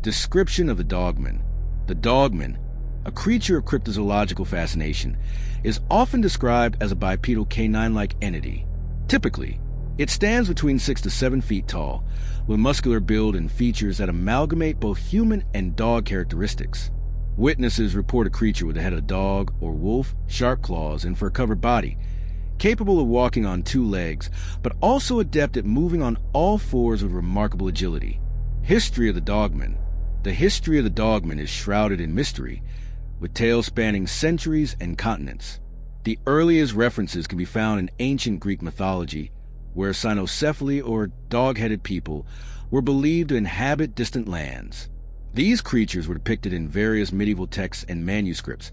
Description of the Dogman. The Dogman, a creature of cryptozoological fascination, is often described as a bipedal canine-like entity. Typically, it stands between 6 to 7 feet tall, with muscular build and features that amalgamate both human and dog characteristics. Witnesses report a creature with the head of a dog or wolf, sharp claws, and fur-covered body, capable of walking on 2 legs, but also adept at moving on all 4s with remarkable agility. History of the Dogman. The history of the Dogman is shrouded in mystery, with tales spanning centuries and continents. The earliest references can be found in ancient Greek mythology, where cynocephaly or dog-headed people were believed to inhabit distant lands. These creatures were depicted in various medieval texts and manuscripts,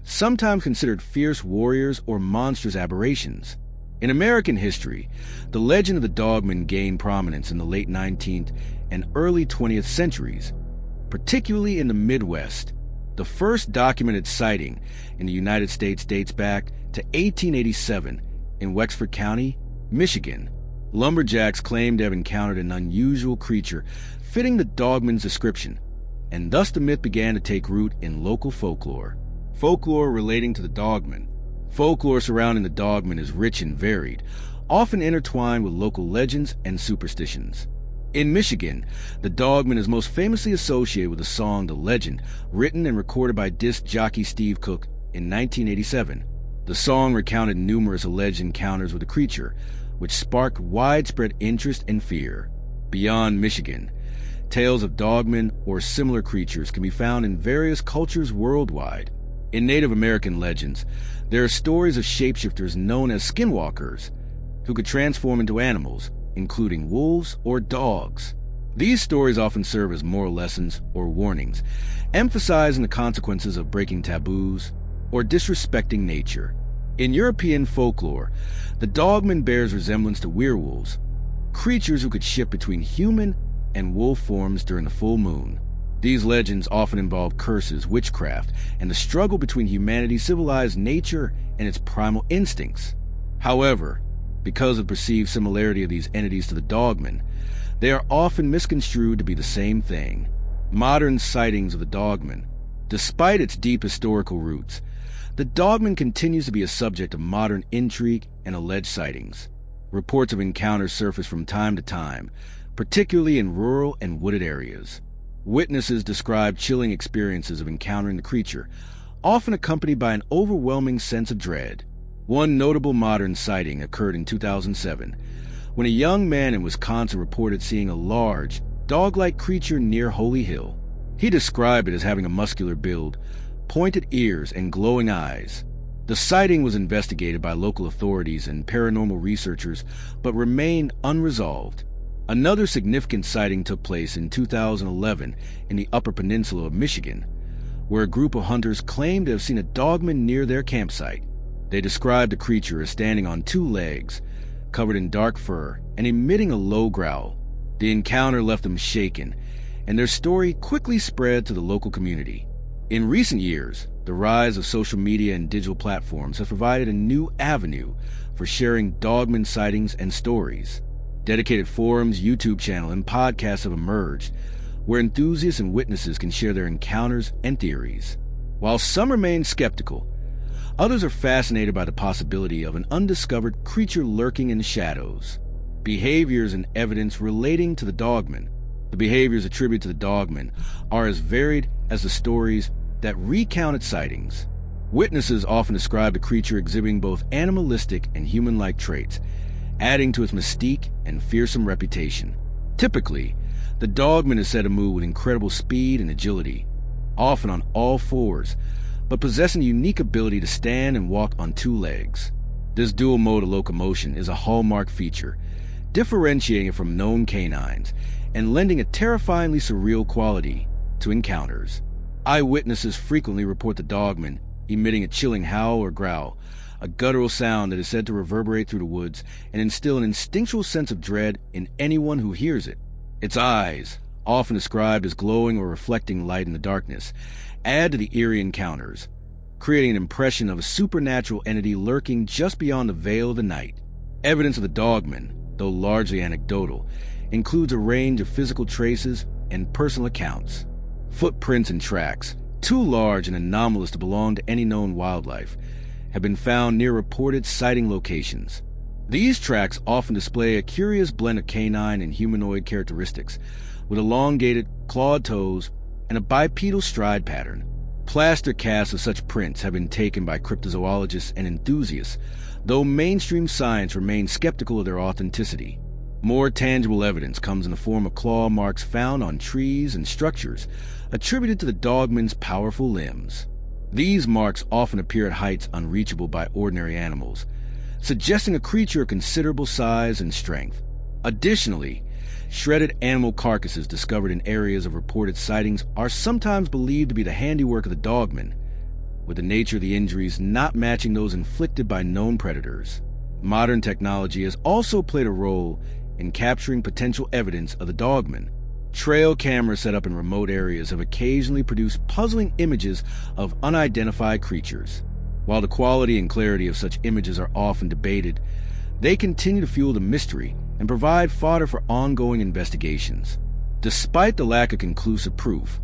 sometimes considered fierce warriors or monstrous aberrations. In American history, the legend of the Dogman gained prominence in the late 19th and early 20th centuries, particularly in the Midwest. The first documented sighting in the United States dates back to 1887 in Wexford County, Michigan. Lumberjacks claimed to have encountered an unusual creature fitting the Dogman's description, and thus the myth began to take root in local folklore. Folklore relating to the Dogman. Folklore surrounding the Dogman is rich and varied, often intertwined with local legends and superstitions. In Michigan, the Dogman is most famously associated with the song The Legend, written and recorded by disc jockey Steve Cook in 1987. The song recounted numerous alleged encounters with the creature, which sparked widespread interest and fear. Beyond Michigan, tales of Dogmen or similar creatures can be found in various cultures worldwide. In Native American legends, there are stories of shapeshifters known as skinwalkers, who could transform into animals, including wolves or dogs. These stories often serve as moral lessons or warnings, emphasizing the consequences of breaking taboos or disrespecting nature. In European folklore, the Dogman bears resemblance to werewolves, creatures who could shift between human and wolf forms during the full moon. These legends often involve curses, witchcraft, and the struggle between humanity's civilized nature and its primal instincts. However, because of perceived similarity of these entities to the Dogman, they are often misconstrued to be the same thing. Modern sightings of the Dogman. Despite its deep historical roots, the Dogman continues to be a subject of modern intrigue and alleged sightings. Reports of encounters surface from time to time, particularly in rural and wooded areas. Witnesses describe chilling experiences of encountering the creature, often accompanied by an overwhelming sense of dread. One notable modern sighting occurred in 2007, when a young man in Wisconsin reported seeing a large, dog-like creature near Holy Hill. He described it as having a muscular build, pointed ears, and glowing eyes. The sighting was investigated by local authorities and paranormal researchers, but remained unresolved. Another significant sighting took place in 2011 in the Upper Peninsula of Michigan, where a group of hunters claimed to have seen a Dogman near their campsite. They described the creature as standing on 2 legs, covered in dark fur, and emitting a low growl. The encounter left them shaken, and their story quickly spread to the local community. In recent years, the rise of social media and digital platforms have provided a new avenue for sharing Dogman sightings and stories. Dedicated forums, YouTube channel, and podcasts have emerged, where enthusiasts and witnesses can share their encounters and theories. While some remain skeptical, others are fascinated by the possibility of an undiscovered creature lurking in the shadows. Behaviors and evidence relating to the Dogman. The behaviors attributed to the Dogman are as varied as the stories that recount its sightings. Witnesses often describe the creature exhibiting both animalistic and human-like traits, adding to its mystique and fearsome reputation. Typically, the Dogman is said to move with incredible speed and agility, often on all 4s, but possessing a unique ability to stand and walk on 2 legs. This dual mode of locomotion is a hallmark feature, differentiating it from known canines and lending a terrifyingly surreal quality to encounters. Eyewitnesses frequently report the Dogman emitting a chilling howl or growl, a guttural sound that is said to reverberate through the woods and instill an instinctual sense of dread in anyone who hears it. Its eyes, often described as glowing or reflecting light in the darkness, add to the eerie encounters, creating an impression of a supernatural entity lurking just beyond the veil of the night. Evidence of the Dogman, though largely anecdotal, includes a range of physical traces and personal accounts. Footprints and tracks, too large and anomalous to belong to any known wildlife, have been found near reported sighting locations. These tracks often display a curious blend of canine and humanoid characteristics, with elongated, clawed toes and a bipedal stride pattern. Plaster casts of such prints have been taken by cryptozoologists and enthusiasts, though mainstream science remains skeptical of their authenticity. More tangible evidence comes in the form of claw marks found on trees and structures attributed to the dogman's powerful limbs. These marks often appear at heights unreachable by ordinary animals, suggesting a creature of considerable size and strength. Additionally, shredded animal carcasses discovered in areas of reported sightings are sometimes believed to be the handiwork of the dogman, with the nature of the injuries not matching those inflicted by known predators. Modern technology has also played a role in capturing potential evidence of the dogman. Trail cameras set up in remote areas have occasionally produced puzzling images of unidentified creatures. While the quality and clarity of such images are often debated, they continue to fuel the mystery and provide fodder for ongoing investigations. Despite the lack of conclusive proof,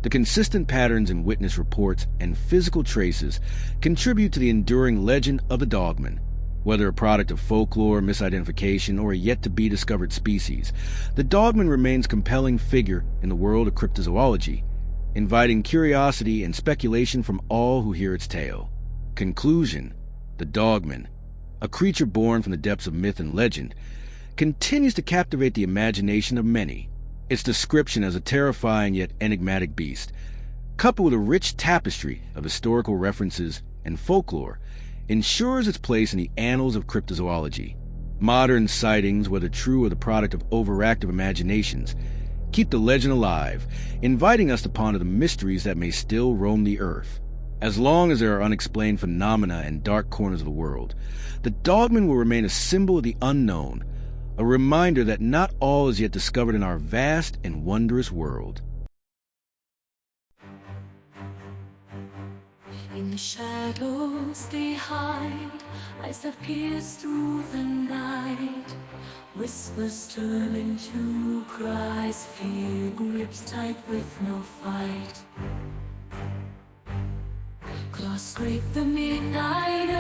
the consistent patterns in witness reports and physical traces contribute to the enduring legend of the dogman. Whether a product of folklore, misidentification, or a yet-to-be-discovered species, the dogman remains a compelling figure in the world of cryptozoology, inviting curiosity and speculation from all who hear its tale. Conclusion: the dogman, a creature born from the depths of myth and legend, continues to captivate the imagination of many. Its description as a terrifying yet enigmatic beast, coupled with a rich tapestry of historical references and folklore, ensures its place in the annals of cryptozoology. Modern sightings, whether true or the product of overactive imaginations, keep the legend alive, inviting us to ponder the mysteries that may still roam the earth. As long as there are unexplained phenomena and dark corners of the world, the dogman will remain a symbol of the unknown, a reminder that not all is yet discovered in our vast and wondrous world. In the shadows they hide, eyes that pierce through the night. Whispers turn into cries, fear grips tight with no fight. Claws scrape the midnight